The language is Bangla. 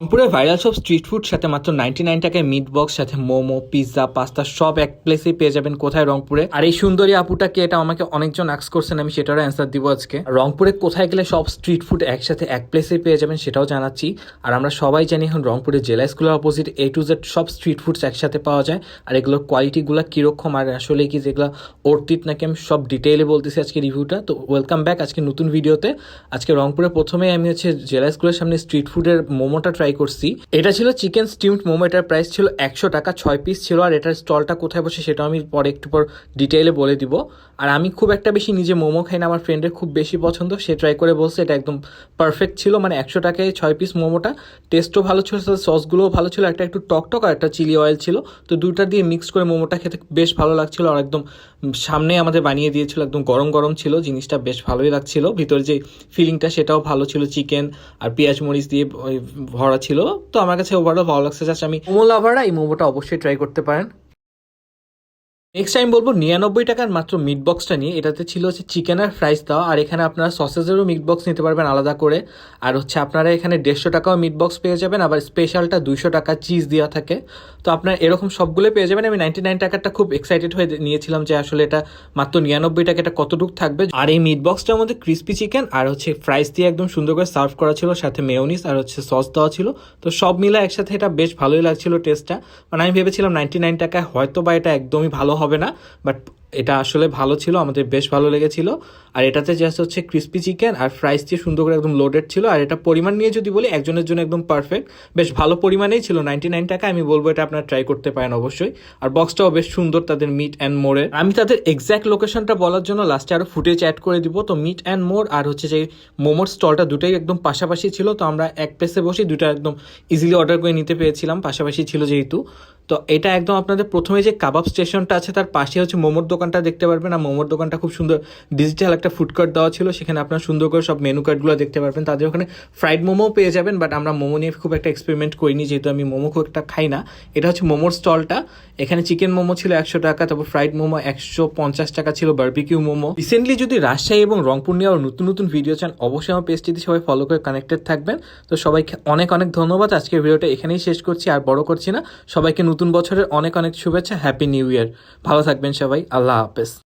রংপুরে ভাইরাল সব স্ট্রিট ফুড সাথে মাত্র 99 টাকায় মিট বক্স সাথে মোমো পিৎজা পাস্তা সব এক প্লেসেই পেয়ে যাবেন। কোথায়? রংপুরে। আর এই সুন্দরী আপুটাকে এটা আমাকে অনেকজন আস্ক করছেন, আমি সেটারও অ্যান্সার দিব আজকে। রংপুরে কোথায় গেলে সব স্ট্রিট ফুড একসাথে এক প্লেসেই পেয়ে যাবেন সেটাও জানাচ্ছি। আর আমরা সবাই জানি এখন রংপুরে জেলা স্কুলের অপোজিট A to Z সব স্ট্রিট ফুডস একসাথে পাওয়া যায়। আর এগুলোর কোয়ালিটিগুলো কীরকম আর আসলে কি যেগুলো অর্থিত নাকি আমি সব ডিটেইলে বলতেছি আজকে রিভিউটা। তো ওয়েলকাম ব্যাক আজকে নতুন ভিডিওতে। আজকে রংপুরে প্রথমে আমি জেলা স্কুলের সামনে স্ট্রিট ফুডের মোমোটা ট্রাই করছি। এটা ছিল চিকেন স্টিমড মোমো, এটার প্রাইস ছিল 100 টাকা, 6 পিস ছিল। আর এটার স্টলটা কোথায় বসে সেটাও আমি পরে একটু পর ডিটেইলে বলে দিব। আর আমি খুব একটা বেশি নিজে মোমো খাই না, আমার ফ্রেন্ডের খুব বেশি পছন্দ, সে ট্রাই করে বলছে এটা একদম পারফেক্ট ছিল। মানে 100 টাকায় 6 পিস মোমোটা, টেস্টও ভালো ছিল, সসগুলোও ভালো ছিল, একটু টক আর একটা চিলি অয়েল ছিল। তো দুইটা দিয়ে মিক্স করে মোমোটা খেতে বেশ ভালো লাগছিল। আর একদম সামনে আমাদের বানিয়ে দিয়েছিল, একদম গরম গরম ছিল, জিনিসটা বেশ ভালোই লাগছিল। ভিতরে যে ফিলিংটা সেটাও ভালো ছিল, চিকেন আর পেঁয়াজ মরিচ দিয়ে ভরা ছিল। তো আমার কাছে ওভারঅল ভালো লাগছে। জাস্ট আমি মোমো লাভাররা এই মোমোটা অবশ্যই ট্রাই করতে পারেন। নেক্সট টাইম বলবো 99 টাকার মাত্র মিট বক্সটা নিয়ে। এটাতে ছিল চিকেন আর ফ্রাইস দেওয়া, আর এখানে আপনারা সসেজেরও মিট বক্স নিতে পারবেন আলাদা করে। আর আপনারা এখানে 150 টাকাও মিট বক্স পেয়ে যাবেন, আবার স্পেশালটা 200 টাকা চিজ দেওয়া থাকে। তো আপনার এরকম সবগুলো পেয়ে যাবেন। আমি 99 টাকারটা খুব এক্সাইটেড হয়ে নিয়েছিলাম যে আসলে এটা মাত্র 99 টাকা, এটা কতটুকু থাকবে। আর এই মিট বক্সটার মধ্যে ক্রিস্পি চিকেন আর ফ্রাইস দিয়ে একদম সুন্দর করে সার্ভ করা ছিল, সাথে মেয়োনিজ আর সস দেওয়া ছিল। তো সব মিলে একসাথে এটা বেশ ভালোই লাগছিল টেস্টটা। মানে আমি ভেবেছিলাম 99 টাকায় হয়তো বা এটা একদমই ভালো হবে না, বাট এটা আসলে ভালো ছিল, আমাদের বেশ ভালো লেগেছিল। আর এটাতে জাস্ট ক্রিস্পি চিকেন আর ফ্রাইস দিয়ে সুন্দর করে একদম লোডেড ছিল। আর এটা পরিমাণ নিয়ে যদি বলি, একজনের জন্য একদম পারফেক্ট, বেশ ভালো পরিমাণেই ছিল। 99 টাকা আমি বলবো এটা আপনারা ট্রাই করতে পারেন অবশ্যই। আর বক্সটাও বেশ সুন্দর তাদের মিট অ্যান্ড মোরের। আমি তাদের এক্স্যাক্ট লোকেশনটা বলার জন্য লাস্টে আরও ফুটেজ অ্যাড করে দিব। তো মিট অ্যান্ড মোর আর যে মোমোর স্টলটা দুটোই একদম পাশাপাশি ছিল। তো আমরা এক প্লেসে বসে দুটো একদম ইজিলি অর্ডার করে নিতে পেরেছিলাম, পাশাপাশি ছিল যেহেতু। তো এটা একদম আপনাদের প্রথমে যে কাবাব স্টেশনটা আছে তার পাশে মোমোর দোকানটা দেখতে পারবেন। আর মোমোর দোকানটা খুব সুন্দর ডিজিটাল একটা ফুড কার্ট দেওয়া ছিল, সেখানে আপনার সুন্দর করে সব মেনু কার্ডগুলো দেখতে পারবেন। তাদের ওখানে ফ্রাইড মোমোও পেয়ে যাবেন, বাট আমরা মোমো নিয়ে খুব একটা এক্সপেরিমেন্ট করিনি, যেহেতু আমি মোমো খুব একটা খাই না। এটা মোমোর স্টলটা। এখানে চিকেন মোমো ছিল 100 টাকা, তারপর ফ্রাইড মোমো 150 টাকা ছিল, বারবিকিউ মোমো। রিসেন্টলি যদি রাজশাহী এবং রংপুর নিয়ে আরও নতুন নতুন ভিডিও চান, অবশ্যই আমার পেজটিতে সবাই ফলো করে কানেক্টেড থাকবেন। তো সবাইকে অনেক অনেক ধন্যবাদ। আজকের ভিডিওটা এখানেই শেষ করছি, আর বড় করছি না। সবাইকে নতুন বছরের অনেক অনেক শুভেচ্ছা, হ্যাপি নিউ ইয়ার। ভালো থাকবেন সবাই, আল্লাহ হাফেজ।